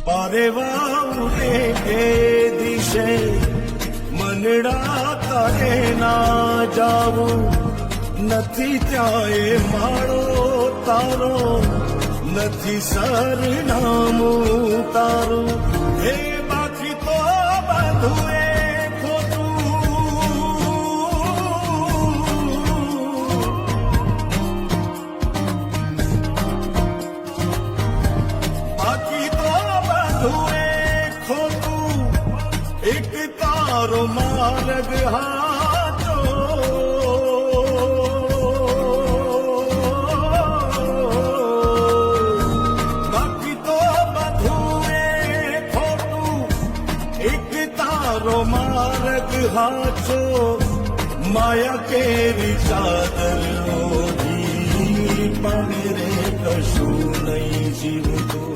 પારેવા ઉડે કે દિશે મનડા તારે ના જાવું નથી ત્યાં એ માળો તારો નથી સરનામું તારું એ બાકી તો બધું એ એક તારો માર્ગ હાચો બાકી તો બધું એ ખોટું એક તારો માર્ગ હાચો માયા કેરી ચાદર ઓઢી પણ રે કશું નહીં જીવતું